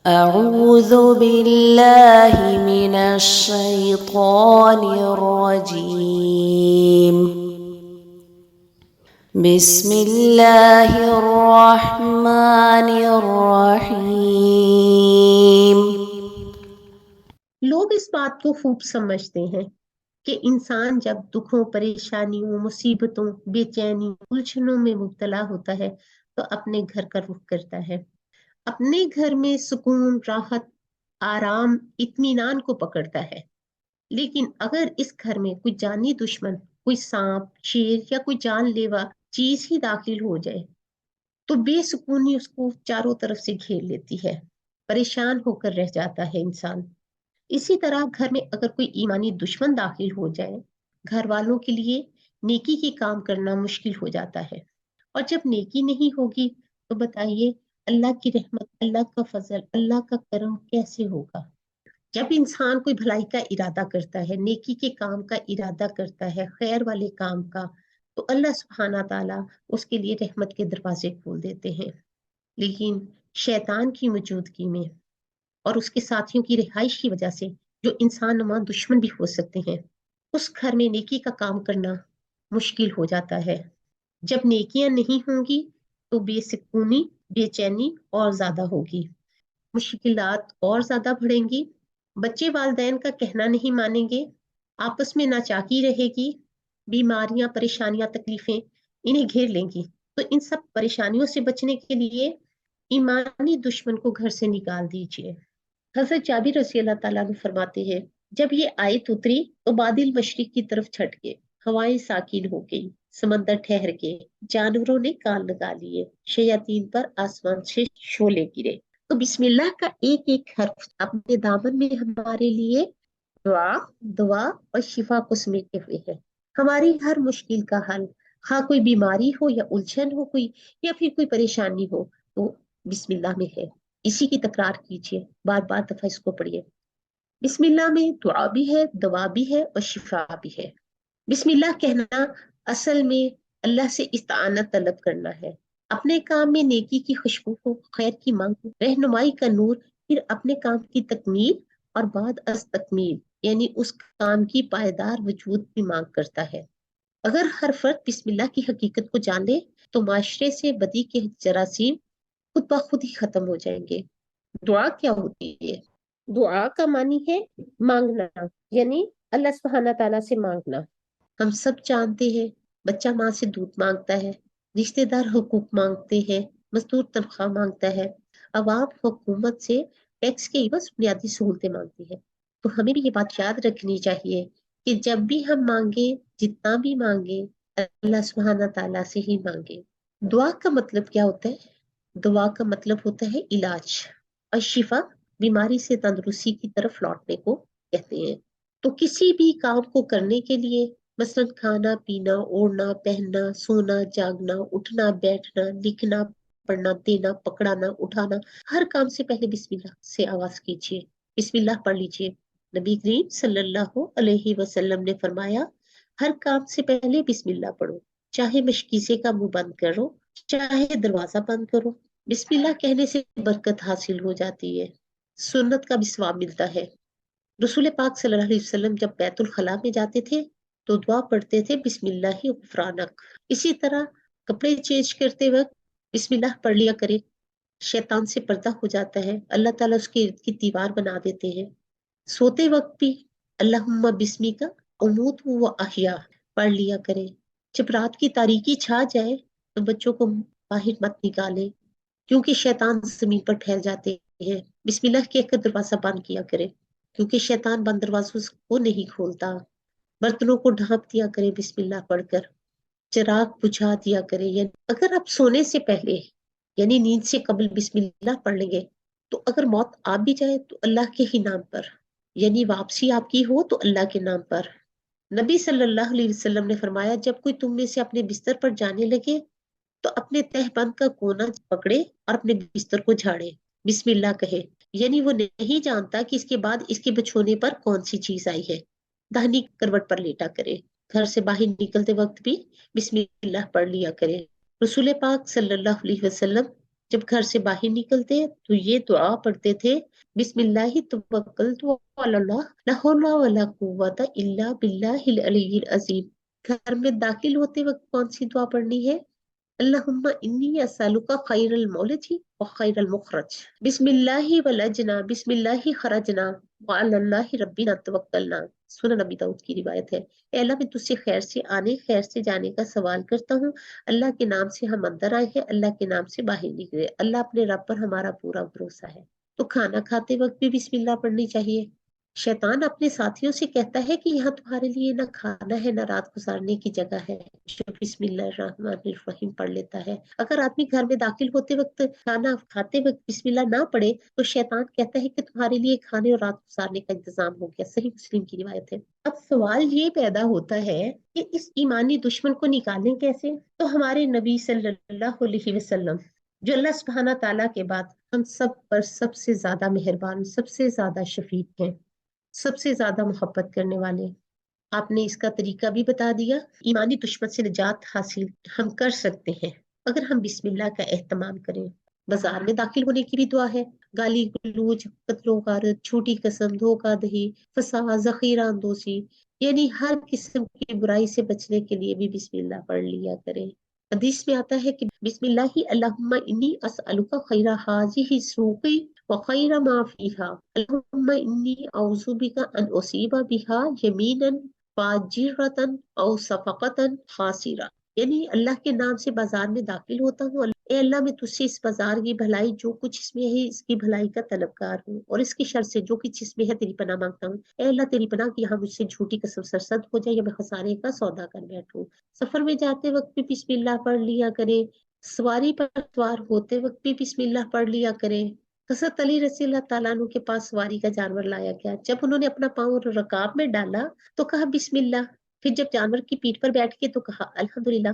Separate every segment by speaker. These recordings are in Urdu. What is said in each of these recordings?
Speaker 1: أعوذ بالله من الشيطان الرجيم بسم الله الرحمن الرحيم.
Speaker 2: لوگ اس بات کو خوب سمجھتے ہیں کہ انسان جب دکھوں، پریشانیوں، مصیبتوں، بے چینی، الجھنوں میں مبتلا ہوتا ہے تو اپنے گھر کا رخ کرتا ہے، اپنے گھر میں سکون، راحت، آرام، اطمینان کو پکڑتا ہے۔ لیکن اگر اس گھر میں کوئی جانی دشمن، کوئی سانپ، شیر یا کوئی جان لیوا چیز ہی داخل ہو جائے تو بے سکونی اس کو چاروں طرف سے گھیر لیتی ہے، پریشان ہو کر رہ جاتا ہے انسان۔ اسی طرح گھر میں اگر کوئی ایمانی دشمن داخل ہو جائے، گھر والوں کے لیے نیکی کی کام کرنا مشکل ہو جاتا ہے۔ اور جب نیکی نہیں ہوگی تو بتائیے اللہ کی رحمت، اللہ کا فضل، اللہ کا کرم کیسے ہوگا؟ جب انسان کوئی بھلائی کا ارادہ کرتا ہے، نیکی کے کام کا ارادہ کرتا ہے، خیر والے کام کا، تو اللہ سبحانہ تعالیٰ اس کے لیے رحمت کے دروازے کھول دیتے ہیں۔ لیکن شیطان کی موجودگی میں اور اس کے ساتھیوں کی رہائش کی وجہ سے جو انسان نما دشمن بھی ہو سکتے ہیں، اس گھر میں نیکی کا کام کرنا مشکل ہو جاتا ہے۔ جب نیکیاں نہیں ہوں گی تو بے سکونی، بے چینی اور زیادہ ہوگی، مشکلات اور زیادہ بڑھیں گی، بچے والدین کا کہنا نہیں مانیں گے، آپس میں ناچاکی رہے گی، بیماریاں، پریشانیاں، تکلیفیں انہیں گھیر لیں گی۔ تو ان سب پریشانیوں سے بچنے کے لیے ایمانی دشمن کو گھر سے نکال دیجیے۔ حضرت جابر رضی اللہ تعالیٰ عنہ فرماتے ہیں، جب یہ آیت اتری تو بادل مشرق کی طرف چھٹ گئے، ہوائیں ساکن ہو گئی، سمندر ٹھہر گئے، جانوروں نے کان لگا لیے، شیاطین پر آسمان سے شعلے گرے۔ تو بسم اللہ کا ایک ایک حرف اپنے دامن میں ہمارے لیے دعا اور شفا کو سمیٹے ہوئے ہے۔ ہماری ہر مشکل کا حل، ہاں کوئی بیماری ہو یا الجھن ہو کوئی، یا پھر کوئی پریشانی ہو، تو بسم اللہ میں ہے۔ اسی کی تکرار کیجیے، بار بار دفعہ اس کو پڑھیے۔ بسم اللہ میں دعا بھی ہے، دوا بھی ہے اور شفا بھی ہے۔ بسم اللہ کہنا اصل میں اللہ سے استعانت طلب کرنا ہے، اپنے کام میں نیکی کی خوشبو ہو، خیر کی مانگ ہو، رہنمائی کا نور، پھر اپنے کام کی تکمیل اور بعد از تکمیل یعنی اس کام کی پائیدار وجود کی مانگ کرتا ہے۔ اگر ہر فرد بسم اللہ کی حقیقت کو جان لے تو معاشرے سے بدی کے جراثیم خود بخود ہی ختم ہو جائیں گے۔ دعا کیا ہوتی ہے؟ دعا کا معنی ہے مانگنا، یعنی اللہ سبحانہ تعالیٰ سے مانگنا۔ ہم سب جانتے ہیں بچہ ماں سے دودھ مانگتا ہے، رشتے دار حقوق مانگتے ہیں، مزدور تنخواہ مانگتا ہے، عوام حکومت سے ٹیکس کے عوض بنیادی سہولتیں مانگتی ہے۔ تو ہمیں بھی یہ بات یاد رکھنی چاہیے کہ جب بھی ہم مانگیں، جتنا بھی مانگیں، اللہ سبحانہ تعالیٰ سے ہی مانگیں۔ دعا کا مطلب کیا ہوتا ہے؟ دعا کا مطلب ہوتا ہے علاج، اور شفا بیماری سے تندرستی کی طرف لوٹنے کو کہتے ہیں۔ تو کسی بھی کام کو کرنے کے لیے، مثلا کھانا پینا، اوڑھنا پہننا، سونا جاگنا، اٹھنا بیٹھنا، لکھنا پڑھنا، دینا پکڑانا اٹھانا، ہر کام سے پہلے بسم اللہ سے آغاز کیجیے، بسم اللہ پڑھ لیجیے۔ نبی کریم صلی اللہ علیہ وسلم نے فرمایا، ہر کام سے پہلے بسم اللہ پڑھو، چاہے مشکیزے کا منہ بند کرو، چاہے دروازہ بند کرو، بسم اللہ کہنے سے برکت حاصل ہو جاتی ہے، سنت کا بھی ثواب ملتا ہے۔ رسول پاک صلی اللہ علیہ وسلم جب بیت الخلاء میں جاتے تھے تو دعا پڑھتے تھے، بسم اللہ غفرانک۔ اسی طرح کپڑے چینج کرتے وقت بسم اللہ پڑھ لیا کرے، شیطان سے پردہ ہو جاتا ہے، اللہ تعالیٰ اس کے ارد کی دیوار بنا دیتے ہیں۔ سوتے وقت بھی اللہم بسمی کا اموت و احیا پڑھ لیا کرے۔ جب رات کی تاریکی چھا جائے تو بچوں کو باہر مت نکالے، کیونکہ شیطان زمین پر ٹھہر جاتے ہیں، بسم اللہ کہہ کر دروازہ بند کیا کرے، کیونکہ شیطان بند دروازوں کو نہیں کھولتا۔ برتنوں کو ڈھانپ دیا کرے بسم اللہ پڑھ کر، چراغ بجھا دیا کرے، یعنی اگر آپ سونے سے پہلے یعنی نیند سے قبل بسم اللہ پڑھ لیں گے تو اگر موت آ بھی جائے تو اللہ کے ہی نام پر، یعنی واپسی آپ کی ہو تو اللہ کے نام پر۔ نبی صلی اللہ علیہ وسلم نے فرمایا، جب کوئی تم میں سے اپنے بستر پر جانے لگے تو اپنے تہ بند کا کونا پکڑے اور اپنے بستر کو جھاڑے، بسم اللہ کہے، یعنی وہ نہیں جانتا کہ اس کے بعد اس کے بچھونے پر کون سی چیز آئی ہے۔ داہنی کروٹ پر لیٹا کرے، گھر سے باہر نکلتے وقت بھی بسم اللہ پڑھ لیا کرے۔ رسول پاک صلی اللہ علیہ وسلم جب گھر سے باہر نکلتے تو یہ دعا پڑھتے تھے، بسم اللہ توکلت علی اللہ لا حول ولا قوت الا باللہ العلی العظیم۔ گھر میں داخل ہوتے وقت کون سی دعا پڑھنی ہے؟ اللہم انی اسالک خیر المولد و خیر المخرج، بسم اللہ ولجنا بسم اللہ خرجنا وعلی اللہ ربنا توکلنا۔ سنن نبی داؤد کی روایت ہے، اے اللہ میں تجھ سے خیر سے آنے خیر سے جانے کا سوال کرتا ہوں، اللہ کے نام سے ہم اندر آئے ہیں، اللہ کے نام سے باہر نکلے، اللہ اپنے رب پر ہمارا پورا بھروسہ ہے۔ تو کھانا کھاتے وقت بھی بسم اللہ پڑھنی چاہیے۔ شیطان اپنے ساتھیوں سے کہتا ہے کہ یہاں تمہارے لیے نہ کھانا ہے نہ رات گزارنے کی جگہ ہے، جو بسم اللہ الرحمن الرحیم پڑھ لیتا ہے۔ اگر آدمی گھر میں داخل ہوتے وقت کھانا کھاتے وقت بسم اللہ نہ پڑھے تو شیطان کہتا ہے کہ تمہارے لیے کھانے اور رات گزارنے کا انتظام ہو گیا۔ صحیح مسلم کی روایت ہے۔ اب سوال یہ پیدا ہوتا ہے کہ اس ایمانی دشمن کو نکالیں کیسے؟ تو ہمارے نبی صلی اللہ علیہ وسلم جو اللہ سبحانہ تعالیٰ کے بعد ہم سب پر سب سے زیادہ مہربان، سب سے زیادہ شفیق ہیں، سب سے زیادہ محبت کرنے والے، آپ نے اس کا طریقہ بھی بتا دیا۔ ایمانی دشمن سے نجات حاصل ہم کر سکتے ہیں اگر ہم بسم اللہ کا اہتمام کریں۔ بازار میں داخل ہونے کی بھی دعا ہے، گالی گلوچ، قتل و غارت، جھوٹی قسم، دھوکہ دہی، فساد، ذخیرہ اندوزی، یعنی ہر قسم کی برائی سے بچنے کے لیے بھی بسم اللہ پڑھ لیا کریں۔ حدیث میں آتا ہے کہ بسم اللہ اللہم انی اسألک خیر ھذہ السوق وخیر ما فیہا، اللہم انی اعوذ بک ان اصیب بہا یمینا فاجرۃ او صفقۃ خاسرہ، یعنی اللہ کے نام سے بازار میں داخل ہوتا ہوں، اے اللہ میں تجھ سے اس بازار کی بھلائی جو کچھ اس میں ہے اس کی بھلائی کا طلبگار ہوں، اور اس کی شر سے جو کچھ اس میں ہے تیری پناہ مانگتا ہوں، اے اللہ تیری پناہ کی یہاں مجھ سے جھوٹی قسم سرزد ہو جائے یا میں خسارے کا سودا کر بیٹھوں۔ سفر میں جاتے وقت بھی بسم اللہ پڑھ لیا کریں، سواری پر سوار ہوتے وقت بھی بسم اللہ پڑھ لیا کریں۔ حضرت علی رضی اللہ تعالیٰ عنہ کے پاس سواری کا جانور لایا گیا، جب انہوں نے اپنا پاؤں رکاب میں ڈالا تو کہا بسم اللہ، پھر جب جانور کی پیٹھ پر بیٹھ کے تو کہا الحمدللہ،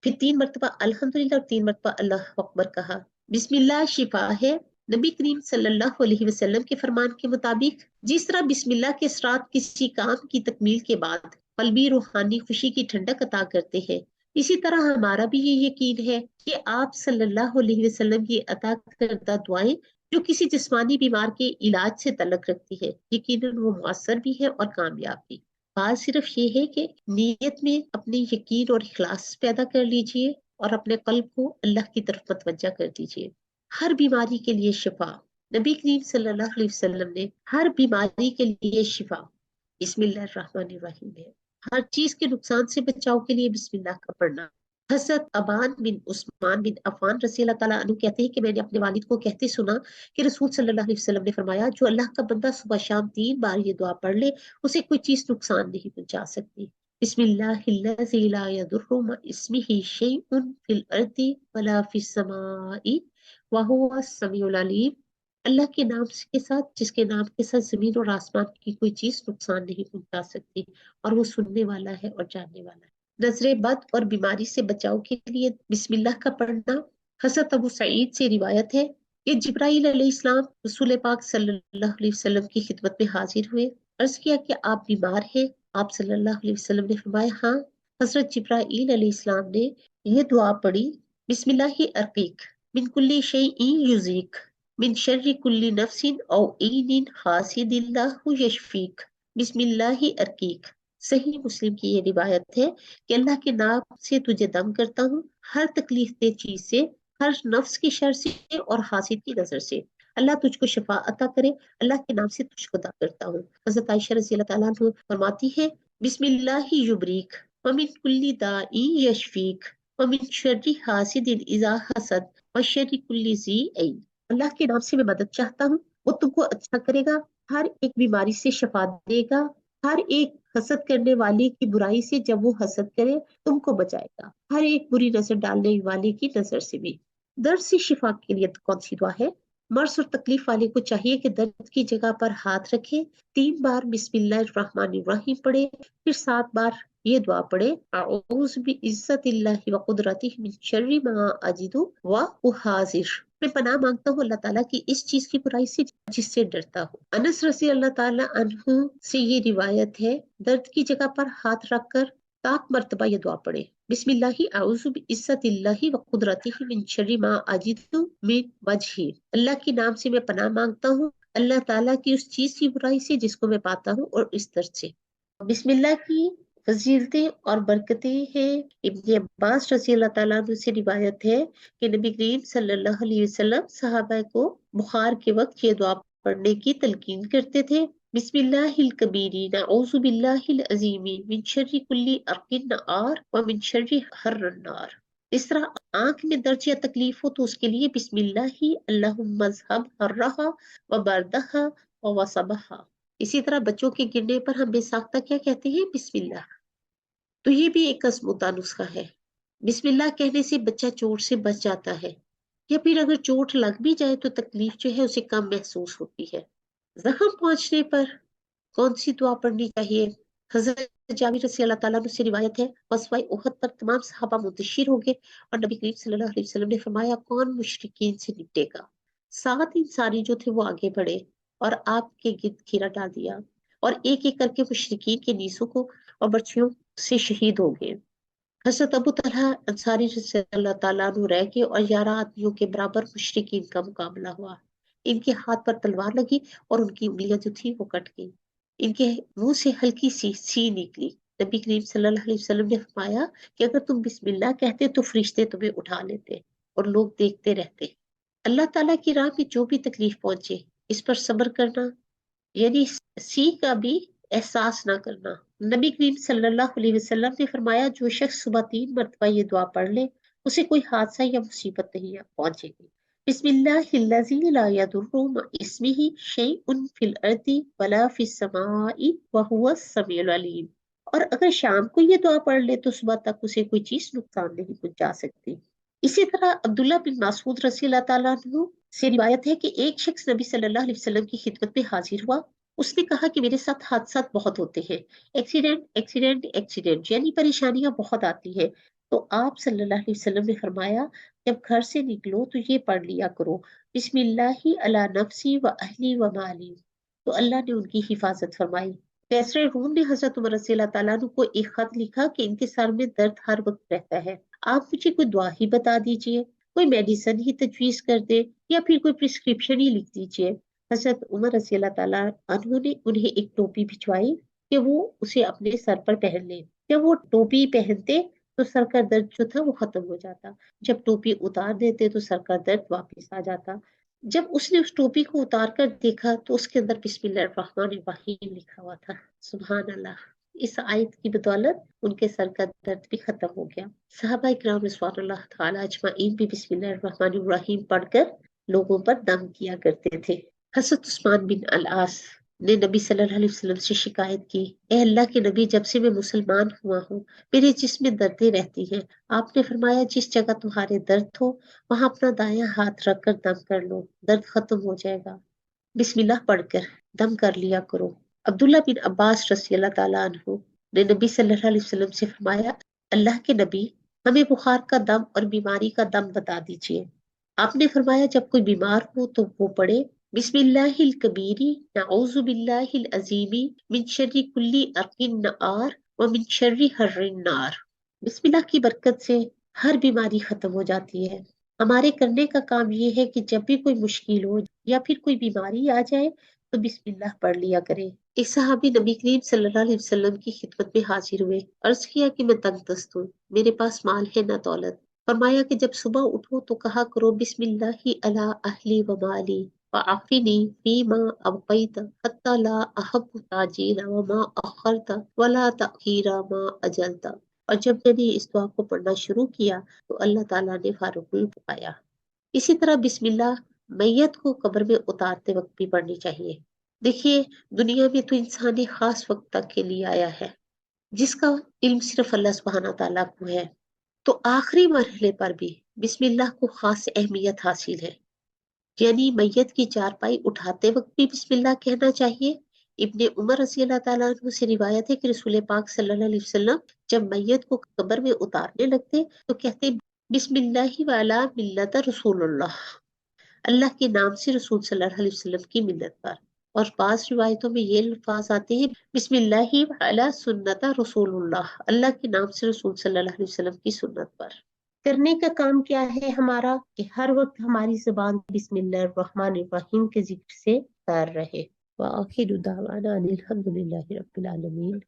Speaker 2: پھر 3 مرتبہ الحمدللہ اور 3 مرتبہ اللہ اکبر کہا۔ بسم اللہ شفا ہے۔ نبی کریم صلی اللہ علیہ وسلم کے فرمان کے مطابق جس طرح بسم اللہ کے اثرات کسی کام کی تکمیل کے بعد قلبی روحانی خوشی کی ٹھنڈک عطا کرتے ہیں، اسی طرح ہمارا بھی یہ یقین ہے کہ آپ صلی اللہ علیہ وسلم کی عطا کردہ دعائیں جو کسی جسمانی بیمار کے علاج سے تعلق رکھتی ہے یقیناً وہ مؤثر بھی ہے اور کامیاب بھی۔ بات صرف یہ ہے کہ نیت میں اپنے یقین اور اخلاص پیدا کر لیجئے اور اپنے قلب کو اللہ کی طرف متوجہ کر دیجئے۔ ہر بیماری کے لیے شفا، نبی کریم صلی اللہ علیہ وسلم نے ہر بیماری کے لیے شفا بسم اللہ الرحمن الرحیم ہے۔ ہر چیز کے نقصان سے بچاؤ کے لیے بسم اللہ کا پڑھنا۔ حضرت ابان بن عثمان بن عفان رضی اللہ تعالیٰ عنہ کہتے ہیں کہ میں نے اپنے والد کو کہتے سنا کہ رسول صلی اللہ علیہ وسلم نے فرمایا جو اللہ کا بندہ صبح شام 3 بار یہ دعا پڑھ لے اسے کوئی چیز نقصان نہیں پہنچا سکتی۔ بسم اللہ الذی لا یضر مع اسمہ شیء فی الارض ولا فی السماء وہو السمیع العلیم، اللہ کے نام کے ساتھ جس کے نام کے ساتھ زمین اور آسمان کی کوئی چیز نقصان نہیں پہنچا سکتی اور وہ سننے والا ہے اور جاننے والا ہے۔ نظر بد اور بیماری سے بچاؤ کے لیے بسم اللہ کا پڑھنا۔ حضرت ابو سعید سے روایت ہے کہ جبرائیل علیہ السلام رسول پاک صلی اللہ علیہ وسلم کی خدمت میں حاضر ہوئے، عرض کیا کہ آپ بیمار ہیں؟ آپ صلی اللہ علیہ وسلم نے فرمایا ہاں۔ حضرت جبرائیل علیہ السلام نے یہ دعا پڑھی، بسم اللہ ارقیک من کل شیء یؤذیک من شر کل نفس او عین حاسد اللہ یشفیک، بسم اللہ ارقیک۔ صحیح مسلم کی یہ روایت ہے کہ اللہ کے نام سے تجھے دم کرتا ہوں ہر تکلیف دہ چیز سے، ہر نفس کی شر سے اور حاسد کی نظر سے، اللہ تجھ کو شفا عطا کرے، اللہ کے نام سے تجھ کو دم کرتا ہوں۔ حضرت عائشہ رضی اللہ تعالیٰ عنہ فرماتی ہے بسم اللہ یبریک ومن کل داء یشفیک ومن شر حاسد اذا حسد وشر کل ذی عین، اللہ کے نام سے میں مدد چاہتا ہوں، وہ تم کو اچھا کرے گا، ہر ایک بیماری سے شفا دے گا، ہر ایک حسد کرنے والے کی برائی سے جب وہ حسد کرے تم کو بچائے گا، ہر ایک بری نظر ڈالنے والے کی نظر سے بھی۔ درد سے شفا کے لیے کون سی دعا ہے؟ مرض اور تکلیف والے کو چاہیے کہ درد کی جگہ پر ہاتھ رکھے، 3 بار بسم اللہ الرحمن الرحیم پڑھے، پھر 7 بار یہ دعا پڑھے، اعوذ بعزت اللہ وقدرتہ من شر ما اجد واحاذر، میں پناہ مانگتا ہوں اللہ تعالیٰ کی اس چیز کی برائی سے جس سے ڈرتا ہوں۔ انس رضی اللہ تعالیٰ عنہ سے یہ روایت ہے، درد کی جگہ پر ہاتھ رکھ کر 7 مرتبہ یہ دعا پڑھے، بسم اللہ اعوذ بعزت اللہ و قدرتہ من شر ما اجد من وجہی، اللہ کے نام سے میں پناہ مانگتا ہوں اللہ تعالیٰ کی اس چیز کی برائی سے جس کو میں پاتا ہوں اور اس طرح سے۔ بسم اللہ کی فضیلتیں اور برکتیں ہیں۔ ابن عباس رضی اللہ تعالیٰ عنہ سے روایت ہے کہ نبی کریم صلی اللہ علیہ وسلم صحابہ کو بخار کے وقت یہ دعا پڑھنے کی تلقین کرتے تھے، بسم اللہ الکبیر نعوذ باللہ العظیم من شر کل ارق نار ومن شر حر النار۔ اس طرح آنکھ میں درد یا تکلیف ہو تو اس کے لیے بسم اللہ اللہم اذھب حرہا وبردہا ووصبہا۔ اسی طرح بچوں کے گرنے پر ہم بے ساختہ کیا کہتے ہیں؟ بسم اللہ۔ تو یہ بھی ایک آزمودہ نسخہ ہے۔ بسم اللہ کہنے سے بچہ چوٹ سے بچ جاتا ہے، یا پھر اگر چوٹ لگ بھی جائے تو تکلیف جو ہے اسے کم محسوس ہوتی ہے۔ زخم پہنچنے پر کون سی دعا پڑھنی چاہیے؟ حضرت جابر رضی اللہ تعالیٰ عنہ سے روایت ہے غزوہ احد پر تمام صحابہ منتشر ہو گئے اور نبی کریم صلی اللہ علیہ وسلم نے فرمایا کون مشرکین سے نپٹے گا؟ 7 انصاری جو تھے وہ آگے بڑھے اور آپ کے گرد گھیرا ڈال دیا اور ایک ایک کر کے مشرکین کے نیزوں کو اور برچھیوں سے شہید ہو گئے۔ حضرت ابو طلحہ انصاری رضی اللہ تعالیٰ عنہ رہ گئے اور 11 آدمیوں کے برابر مشرکین کا مقابلہ ہوا۔ ان کے ہاتھ پر تلوار لگی اور ان کی انگلیاں جو تھی وہ کٹ گئی، ان کے منہ سے ہلکی سی سی نکلی۔ نبی کریم صلی اللہ علیہ وسلم نے فرمایا کہ اگر تم بسم اللہ کہتے تو فرشتے تمہیں اٹھا لیتے اور لوگ دیکھتے رہتے۔ اللہ تعالیٰ کی راہ میں جو بھی تکلیف پہنچے اس پر صبر کرنا، یعنی سی کا بھی احساس نہ کرنا۔ نبی کریم صلی اللہ علیہ وسلم نے فرمایا جو شخص صبح 3 مرتبہ یہ دعا پڑھ لے اسے کوئی حادثہ یا مصیبت نہیں پہنچے گی۔ بسم اللہ الذی لا یضر مع اسمہ شیء فی الارض ولا فی السماء وہو السمیع العلیم۔ اور اگر شام کو یہ دعا پڑھ لے تو صبح تک اسے کوئی چیز نقصان نہیں پہنچا سکتی۔ اسی طرح عبداللہ بن مسعود رضی اللہ تعالیٰ عنہ سے روایت ہے کہ ایک شخص نبی صلی اللہ علیہ وسلم کی خدمت میں حاضر ہوا، اس نے کہا کہ میرے ساتھ حادثات بہت ہوتے ہیں، ایکسیڈنٹ یعنی پریشانیاں بہت آتی ہیں۔ تو آپ صلی اللہ علیہ وسلم نے فرمایا جب گھر سے نکلو تو یہ پڑھ لیا کرو بسم اللہ علی نفسی و اہلی و مالی، تو اللہ نے ان کی حفاظت فرمائی۔ کیسر روم نے حضرت عمر رضی اللہ تعالیٰ عنہ کو ایک خط لکھا کہ ان کے سر میں درد ہر وقت رہتا ہے، آپ مجھے کوئی دعا ہی بتا دیجئے، کوئی میڈیسن ہی تجویز کر دے یا پھر کوئی پرسکرپشن ہی لکھ دیجئے۔ حضرت عمر رضی اللہ تعالیٰ عنہ نے انہیں ایک ٹوپی بھجوائی کہ وہ اسے اپنے سر پر پہن لیں۔ جب وہ ٹوپی پہنتے تو سر کا درد جو تھا وہ ختم ہو جاتا، جب ٹوپی اتار دیتے تو سر کا درد واپس آ جاتا۔ جب اس نے اس ٹوپی کو اتار کر دیکھا تو اس کے اندر بسم اللہ الرحمن الرحیم لکھا ہوا تھا۔ سبحان اللہ، اس آیت کی بدولت ان کے سر کا درد بھی ختم ہو گیا۔ صحابہ اکرام رضوان اللہ تعالی اجمعین بھی بسم اللہ الرحمن الرحیم پڑھ کر لوگوں پر دم کیا کرتے تھے۔ حضرت عثمان بن العاص نے نبی صلی اللہ علیہ وسلم سے شکایت کی، اے اللہ کے نبی جب سے میں مسلمان ہوا ہوں میرے جسم میں دردیں رہتی ہیں۔ آپ نے فرمایا جس جگہ تمہارے درد ہو وہاں اپنا دایاں ہاتھ رکھ کر دم کر لو، درد ختم ہو جائے گا۔ بسم اللہ پڑھ کر دم کر لیا کرو۔ عبداللہ بن عباس رضی اللہ تعالیٰ عنہ نے نبی صلی اللہ علیہ وسلم سے فرمایا اللہ کے نبی ہمیں بخار کا دم اور بیماری کا دم بتا دیجئے۔ آپ نے فرمایا جب کوئی بیمار ہو تو وہ پڑھے بسم اللہ الکبیر نعوذ باللہ العظیم من شر کل ارق نار ومن شر حر النار۔ بسم اللہ کی برکت سے ہر بیماری ختم ہو جاتی ہے۔ ہمارے کرنے کا کام یہ ہے کہ جب بھی کوئی مشکل ہو یا پھر کوئی بیماری آ جائے تو بسم اللہ پڑھ لیا کرے۔ ایک صحابی نبی کریم صلی اللہ علیہ وسلم کی خدمت میں حاضر ہوئے، عرض کیا کہ میں تنگ دست ہوں، میرے پاس مال ہے نہ دولت۔ فرمایا کہ جب صبح اٹھو تو کہا کرو بسم اللہ علی اہلی و مالی وعافنی فیما ابقیت حتی لا احب تاجیل وما اخرت ولا تأخیر ما اجلت۔ اور جب میں نے اس دعا کو پڑھنا شروع کیا تو اللہ تعالیٰ نے فاروق پایا۔ اسی طرح بسم اللہ میت کو قبر میں اتارتے وقت بھی پڑھنی چاہیے۔ دیکھیے دنیا میں تو انسان ایک خاص وقت تک کے لیے آیا ہے جس کا علم صرف اللہ سبحانہ تعالیٰ کو ہے، تو آخری مرحلے پر بھی بسم اللہ کو خاص اہمیت حاصل ہے، یعنی میت کی چارپائی اٹھاتے وقت بھی بسم اللہ کہنا چاہیے۔ ابن عمر رضی اللہ تعالیٰ عنہ سے روایت ہے کہ رسول پاک صلی اللہ علیہ وسلم جب میت کو قبر میں اتارنے لگتے تو کہتے بسم اللہ وعلی ملت رسول اللہ، اللہ کے نام سے رسول صلی اللہ علیہ وسلم کی ملت پر۔ اور بعض روایتوں میں یہ الفاظ آتے ہیں بسم اللہ علی سنت رسول اللہ، اللہ کے نام سے رسول صلی اللہ علیہ وسلم کی سنت پر۔ کرنے کا کام کیا ہے ہمارا کہ ہر وقت ہماری زبان بسم اللہ الرحمن الرحیم کے ذکر سے تار رہے۔ وآخر دعوانا ان الحمد للہ رب العالمین۔